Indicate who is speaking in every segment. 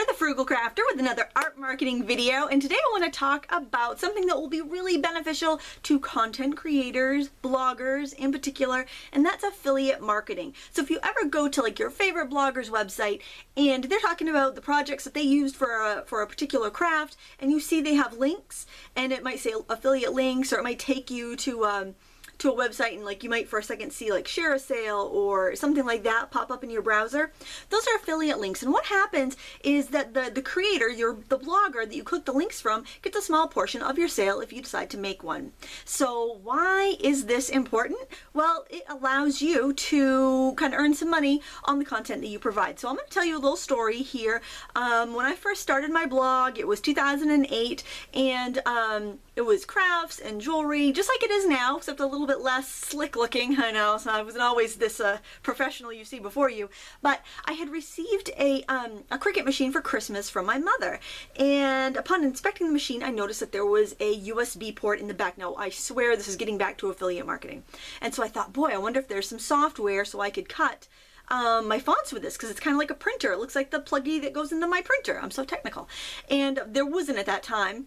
Speaker 1: here, the Frugal Crafter, with another art marketing video, and today I want to talk about something that will be really beneficial to content creators, bloggers in particular, and that's affiliate marketing. So if you ever go to like your favorite blogger's website and they're talking about the projects that they used for a particular craft, and you see they have links, and it might say affiliate links, or it might take you to a website, and like you might for a second see like share a sale or something like that pop up in your browser. Those are affiliate links, and what happens is that the creator, the blogger that you click the links from, gets a small portion of your sale if you decide to make one. So why is this important? Well, it allows you to kind of earn some money on the content that you provide. So I'm going to tell you a little story here. When I first started my blog, it was 2008, and it was crafts and jewelry, just like it is now, except a little bit less slick looking. I know, so I wasn't always this professional you see before you, but I had received a Cricut machine for Christmas from my mother, and upon inspecting the machine, I noticed that there was a USB port in the back. Now, I swear this is getting back to affiliate marketing, and so I thought, boy, I wonder if there's some software so I could cut my fonts with this, because it's kind of like a printer. It looks like the pluggy that goes into my printer. I'm so technical, and there wasn't at that time.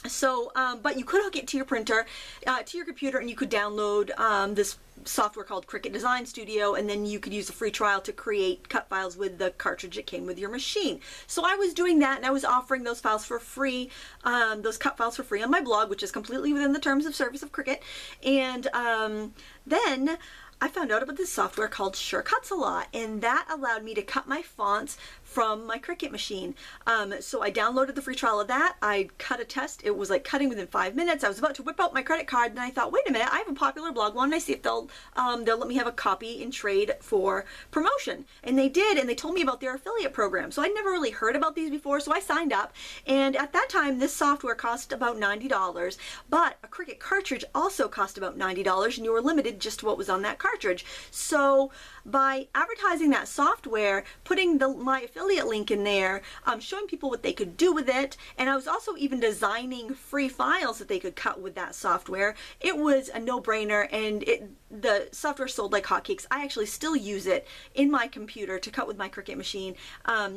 Speaker 1: So, but you could hook it to your printer, to your computer, and you could download this software called Cricut Design Studio, and then you could use a free trial to create cut files with the cartridge that came with your machine. So I was doing that, and I was offering those files for free, those cut files for free on my blog, which is completely within the terms of service of Cricut. And then I found out about this software called Sure Cuts A Lot, and that allowed me to cut my fonts from my Cricut machine. So I downloaded the free trial of that. I cut a test. It was like cutting within 5 minutes. I was about to whip out my credit card, and I thought, wait a minute, I have a popular blog. Why don't I see if they'll let me have a copy in trade for promotion? And they did, and they told me about their affiliate program. So I'd never really heard about these before, so I signed up. And at that time, this software cost about $90, but a Cricut cartridge also cost about $90, and you were limited just to what was on that cartridge. So by advertising that software, putting my affiliate link in there, showing people what they could do with it, and I was also even designing free files that they could cut with that software. It was a no-brainer, and the software sold like hotcakes. I actually still use it in my computer to cut with my Cricut machine.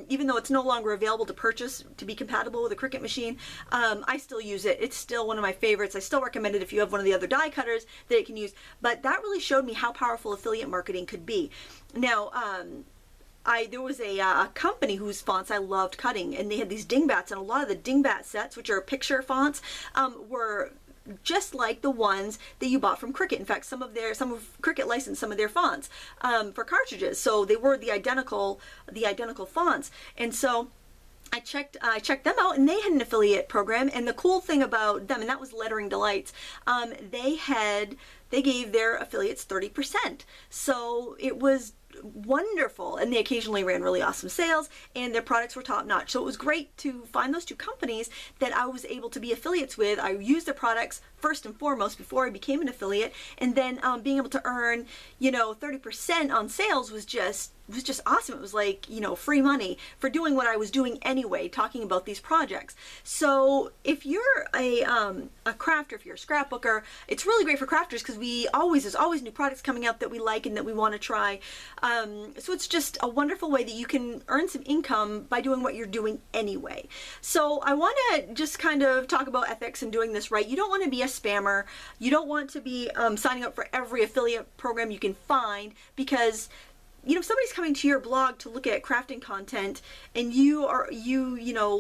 Speaker 1: Even though it's no longer available to purchase to be compatible with a Cricut machine, I still use it. It's still one of my favorites. I still recommend it if you have one of the other die cutters that it can use. But that really showed me how powerful affiliate marketing could be. Now, there was a company whose fonts I loved cutting, and they had these dingbats, and a lot of the dingbat sets, which are picture fonts, were just like the ones that you bought from Cricut. In fact, some of Cricut licensed some of their fonts for cartridges, so they were the identical fonts. And so I checked them out, and they had an affiliate program. And the cool thing about them, and that was Lettering Delights, they gave their affiliates 30%. So it was wonderful, and they occasionally ran really awesome sales, and their products were top notch. So it was great to find those two companies that I was able to be affiliates with. I used their products first and foremost before I became an affiliate, and then being able to earn 30% on sales was just awesome. It was like, free money for doing what I was doing anyway, talking about these projects. So if you're a crafter, if you're a scrapbooker, it's really great for crafters, because there's always new products coming out that we like and that we want to try. So it's just a wonderful way that you can earn some income by doing what you're doing anyway. So I want to just kind of talk about ethics and doing this right. You don't want to be a spammer. You don't want to be signing up for every affiliate program you can find, because if somebody's coming to your blog to look at crafting content, and you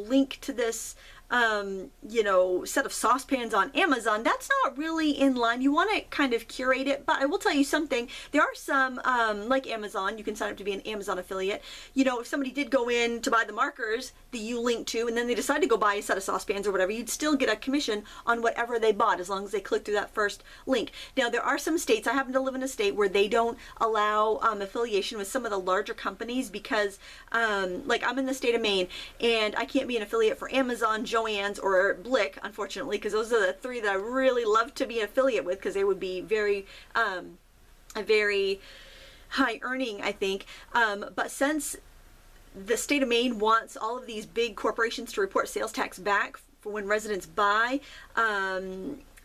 Speaker 1: link to this set of saucepans on Amazon, that's not really in line. You want to kind of curate it. But I will tell you something, there are some, like Amazon, you can sign up to be an Amazon affiliate. If somebody did go in to buy the markers that you link to, and then they decide to go buy a set of saucepans or whatever, you'd still get a commission on whatever they bought, as long as they click through that first link. Now, there are some states, I happen to live in a state where they don't allow affiliation with some of the larger companies, because like I'm in the state of Maine, and I can't be an affiliate for Amazon, Joann's, or Blick, unfortunately, because those are the three that I really love to be an affiliate with, because they would be very high earning, I think. But since the state of Maine wants all of these big corporations to report sales tax back for when residents buy,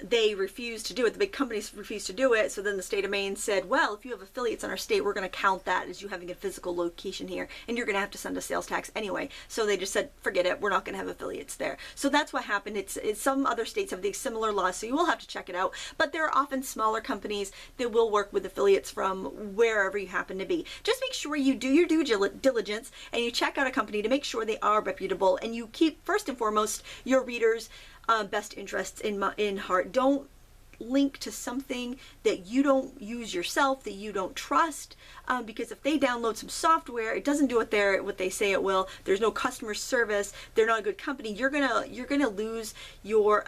Speaker 1: they refused to do it. The big companies refused to do it. So then the state of Maine said, well, if you have affiliates in our state, we're going to count that as you having a physical location here, and you're going to have to send a sales tax anyway. So they just said, forget it, we're not going to have affiliates there. So that's what happened. It's some other states have these similar laws, so you will have to check it out. But there are often smaller companies that will work with affiliates from wherever you happen to be. Just make sure you do your due diligence and you check out a company to make sure they are reputable, and you keep first and foremost your readers' best interests in heart. Don't link to something that you don't use yourself, that you don't trust, because if they download some software, it doesn't do what they say it will. There's no customer service. They're not a good company. You're gonna lose your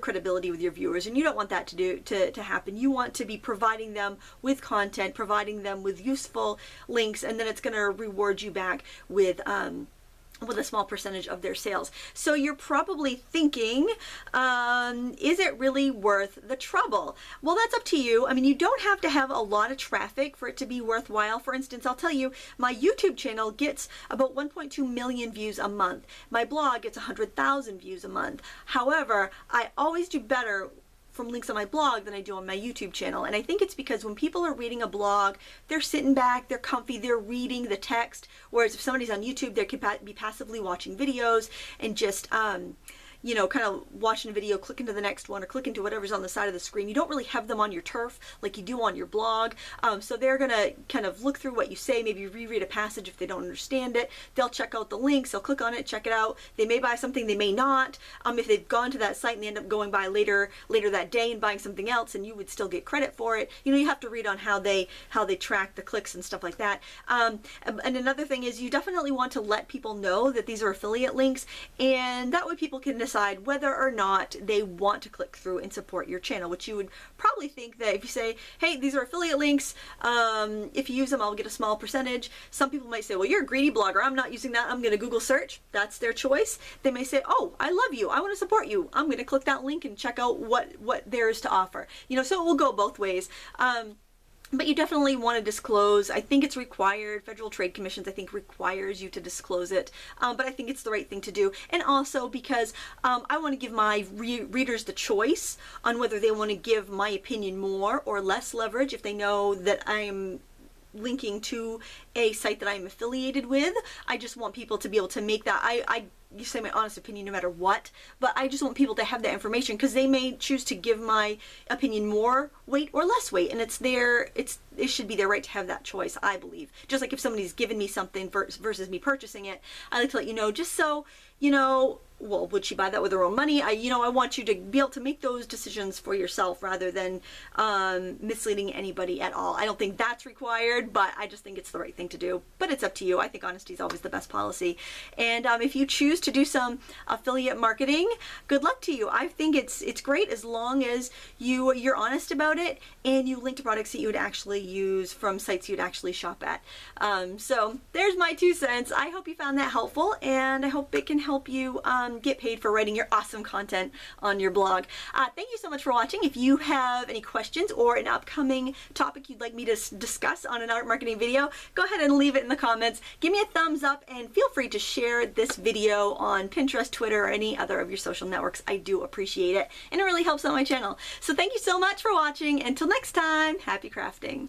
Speaker 1: credibility with your viewers, and you don't want that to happen. You want to be providing them with content, providing them with useful links, and then it's gonna reward you back with a small percentage of their sales. So you're probably thinking, is it really worth the trouble? Well, that's up to you. I mean, you don't have to have a lot of traffic for it to be worthwhile. For instance, I'll tell you, my YouTube channel gets about 1.2 million views a month. My blog gets 100,000 views a month. However, I always do better from links on my blog than I do on my YouTube channel. And I think it's because when people are reading a blog, they're sitting back, they're comfy, they're reading the text. Whereas if somebody's on YouTube, they could be passively watching videos and just, you know, kind of watching a video, click into the next one, or click into whatever's on the side of the screen. You don't really have them on your turf like you do on your blog. So they're gonna kind of look through what you say, maybe reread a passage if they don't understand it. They'll check out the links, they'll click on it, check it out. They may buy something, they may not. If they've gone to that site and they end up going by later that day and buying something else, and you would still get credit for it. You know, you have to read on how they track the clicks and stuff like that. And another thing is, you definitely want to let people know that these are affiliate links, and that way people can decide whether or not they want to click through and support your channel, which you would probably think that if you say, hey, these are affiliate links, if you use them, I'll get a small percentage. Some people might say, well, you're a greedy blogger, I'm not using that, I'm going to Google search. That's their choice. They may say, oh, I love you, I want to support you, I'm going to click that link and check out what there is to offer. You know, so it will go both ways. But you definitely want to disclose. I think it's required. Federal Trade Commissions, I think, requires you to disclose it. But I think it's the right thing to do. And also because I want to give my readers the choice on whether they want to give my opinion more or less leverage if they know that I'm linking to a site that I'm affiliated with. I just want people to be able to make that. You say my honest opinion no matter what, but I just want people to have that information, because they may choose to give my opinion more weight or less weight, and it should be their right to have that choice, I believe. Just like if somebody's given me something versus me purchasing it, I like to let you know, just so you know, well, would she buy that with her own money? I want you to be able to make those decisions for yourself rather than misleading anybody at all. I don't think that's required, but I just think it's the right thing to do. But it's up to you. I think honesty is always the best policy. And if you choose to do some affiliate marketing, good luck to you. I think it's great as long as you're honest about it and you link to products that you would actually use from sites you'd actually shop at. So there's my 2 cents. I hope you found that helpful, and I hope it can help you get paid for writing your awesome content on your blog. Thank you so much for watching. If you have any questions or an upcoming topic you'd like me to discuss on an art marketing video, go ahead and leave it in the comments. Give me a thumbs up and feel free to share this video on Pinterest, Twitter, or any other of your social networks. I do appreciate it, and it really helps out my channel. So thank you so much for watching. Until next time, happy crafting.